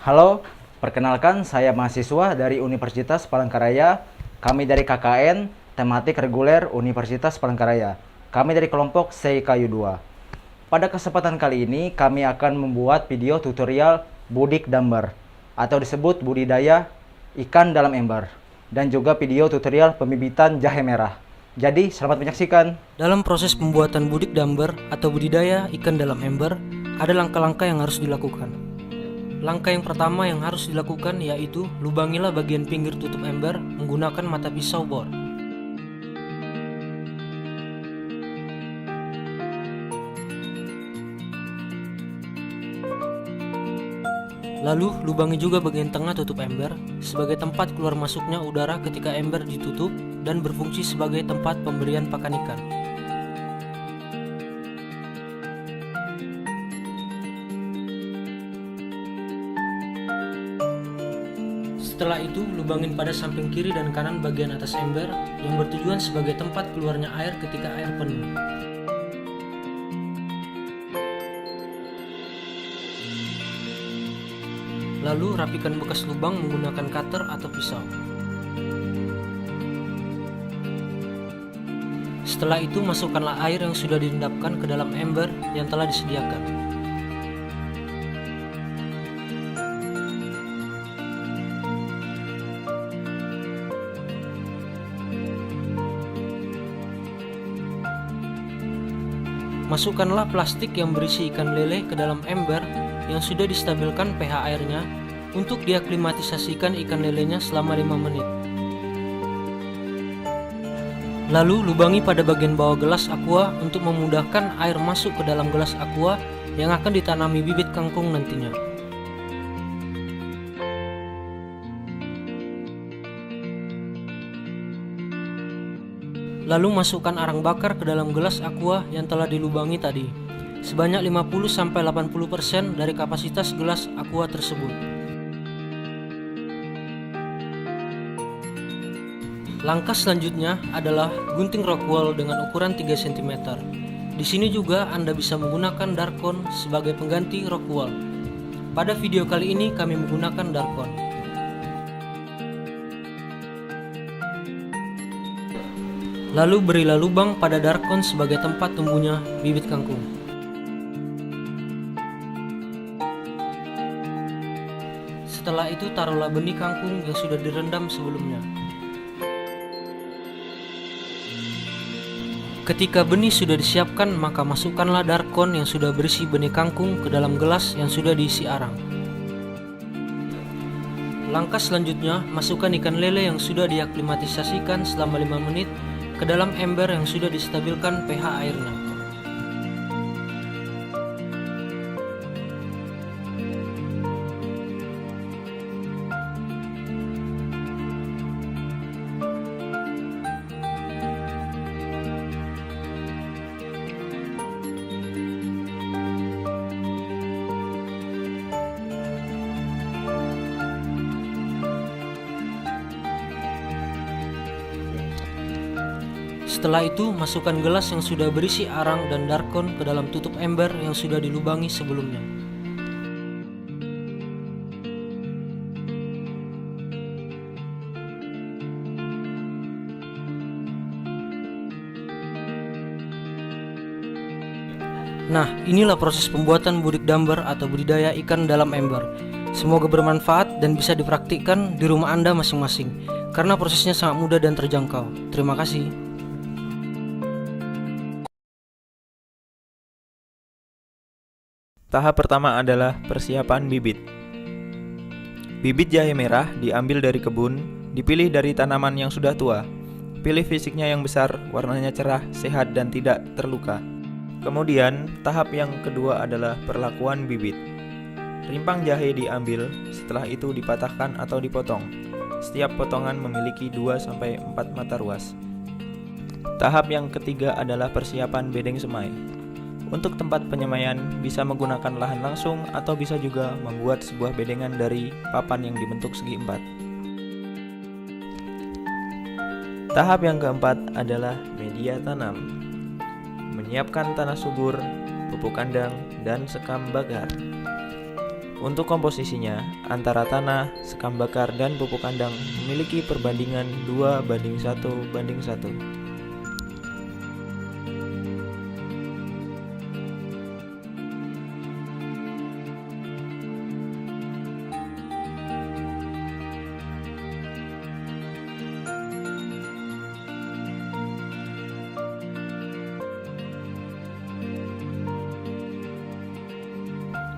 Halo, perkenalkan saya mahasiswa dari Universitas Palangkaraya. Kami dari KKN, tematik reguler Universitas Palangkaraya. Kami dari kelompok CKU2. Pada kesempatan kali ini, kami akan membuat video tutorial budik damber, atau disebut budidaya ikan dalam ember, dan juga video tutorial pembibitan jahe merah. Jadi, selamat menyaksikan. Dalam proses pembuatan budik damber atau budidaya ikan dalam ember, ada langkah-langkah yang harus dilakukan. Langkah yang pertama yang harus dilakukan yaitu lubangilah bagian pinggir tutup ember menggunakan mata pisau bor. Lalu lubangi juga bagian tengah tutup ember sebagai tempat keluar masuknya udara ketika ember ditutup dan berfungsi sebagai tempat pemberian pakan ikan. Setelah itu, lubangin pada samping kiri dan kanan bagian atas ember yang bertujuan sebagai tempat keluarnya air ketika air penuh. Lalu rapikan bekas lubang menggunakan cutter atau pisau. Setelah itu, masukkanlah air yang sudah direndapkan ke dalam ember yang telah disediakan. Masukkanlah plastik yang berisi ikan lele ke dalam ember yang sudah distabilkan pH airnya untuk diaklimatisasikan ikan lelenya selama 5 menit. Lalu lubangi pada bagian bawah gelas aqua untuk memudahkan air masuk ke dalam gelas aqua yang akan ditanami bibit kangkung nantinya. Lalu masukkan arang bakar ke dalam gelas aqua yang telah dilubangi tadi, sebanyak 50-80% dari kapasitas gelas aqua tersebut. Langkah selanjutnya adalah gunting rockwool dengan ukuran 3 cm. Di sini juga Anda bisa menggunakan darkon sebagai pengganti rockwool. Pada video kali ini kami menggunakan darkon. Lalu berilah lubang pada darkon sebagai tempat tumbuhnya bibit kangkung. Setelah itu taruhlah benih kangkung yang sudah direndam sebelumnya. Ketika benih sudah disiapkan, maka masukkanlah darkon yang sudah berisi benih kangkung ke dalam gelas yang sudah diisi arang. Langkah selanjutnya, masukkan ikan lele yang sudah diaklimatisasikan selama 5 menit ke dalam ember yang sudah distabilkan pH airnya. Setelah itu, masukkan gelas yang sudah berisi arang dan darkon ke dalam tutup ember yang sudah dilubangi sebelumnya. Nah, inilah proses pembuatan budik damber atau budidaya ikan dalam ember. Semoga bermanfaat dan bisa dipraktikkan di rumah Anda masing-masing, karena prosesnya sangat mudah dan terjangkau. Terima kasih. Tahap pertama adalah persiapan bibit. Bibit jahe merah diambil dari kebun, dipilih dari tanaman yang sudah tua. Pilih fisiknya yang besar, warnanya cerah, sehat dan tidak terluka. Kemudian, tahap yang kedua adalah perlakuan bibit. Rimpang jahe diambil, setelah itu dipatahkan atau dipotong. Setiap potongan memiliki 2-4 mata ruas. Tahap yang ketiga adalah persiapan bedeng semai. Untuk tempat penyemaian bisa menggunakan lahan langsung atau bisa juga membuat sebuah bedengan dari papan yang dibentuk segi empat. Tahap yang keempat adalah media tanam. Menyiapkan tanah subur, pupuk kandang, dan sekam bagar. Untuk komposisinya, antara tanah, sekam bakar, dan pupuk kandang memiliki perbandingan 2:1:1.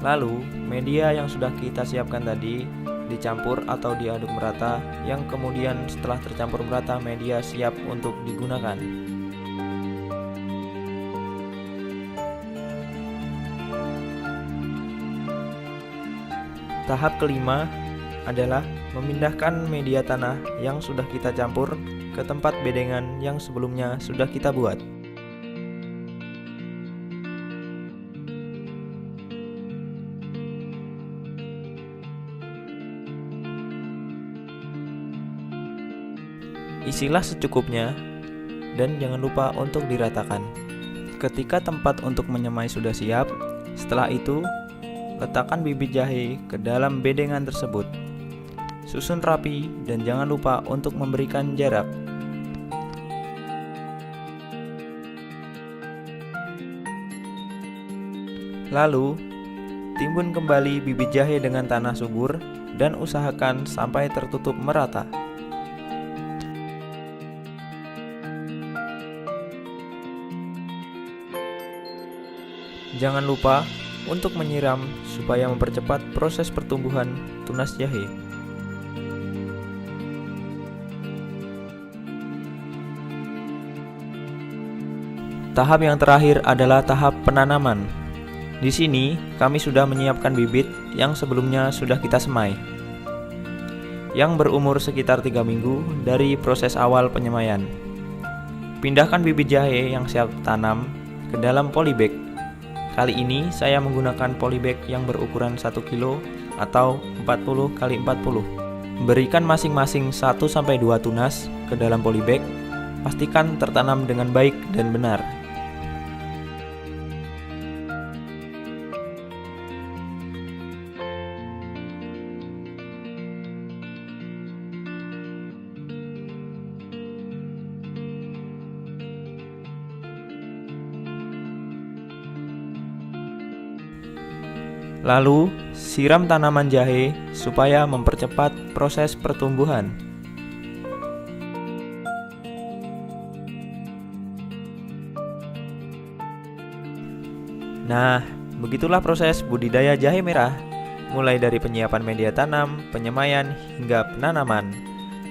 Lalu, media yang sudah kita siapkan tadi dicampur atau diaduk merata, yang kemudian setelah tercampur merata media siap untuk digunakan. Tahap kelima adalah memindahkan media tanah yang sudah kita campur ke tempat bedengan yang sebelumnya sudah kita buat. Isilah secukupnya dan jangan lupa untuk diratakan. Ketika tempat untuk menyemai sudah siap, setelah itu letakkan bibit jahe ke dalam bedengan tersebut. Susun rapi dan jangan lupa untuk memberikan jarak. Lalu, timbun kembali bibit jahe dengan tanah subur dan usahakan sampai tertutup merata. Jangan lupa untuk menyiram supaya mempercepat proses pertumbuhan tunas jahe. Tahap yang terakhir adalah tahap penanaman. Di sini kami sudah menyiapkan bibit yang sebelumnya sudah kita semai, yang berumur sekitar 3 minggu dari proses awal penyemaian. Pindahkan bibit jahe yang siap tanam ke dalam polybag. Kali ini saya menggunakan polybag yang berukuran 1 kilo atau 40 x 40. Berikan masing-masing 1-2 tunas ke dalam polybag. Pastikan tertanam dengan baik dan benar. Lalu, siram tanaman jahe supaya mempercepat proses pertumbuhan. Nah, begitulah proses budidaya jahe merah, mulai dari penyiapan media tanam, penyemaian, hingga penanaman.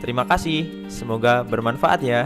Terima kasih, semoga bermanfaat ya.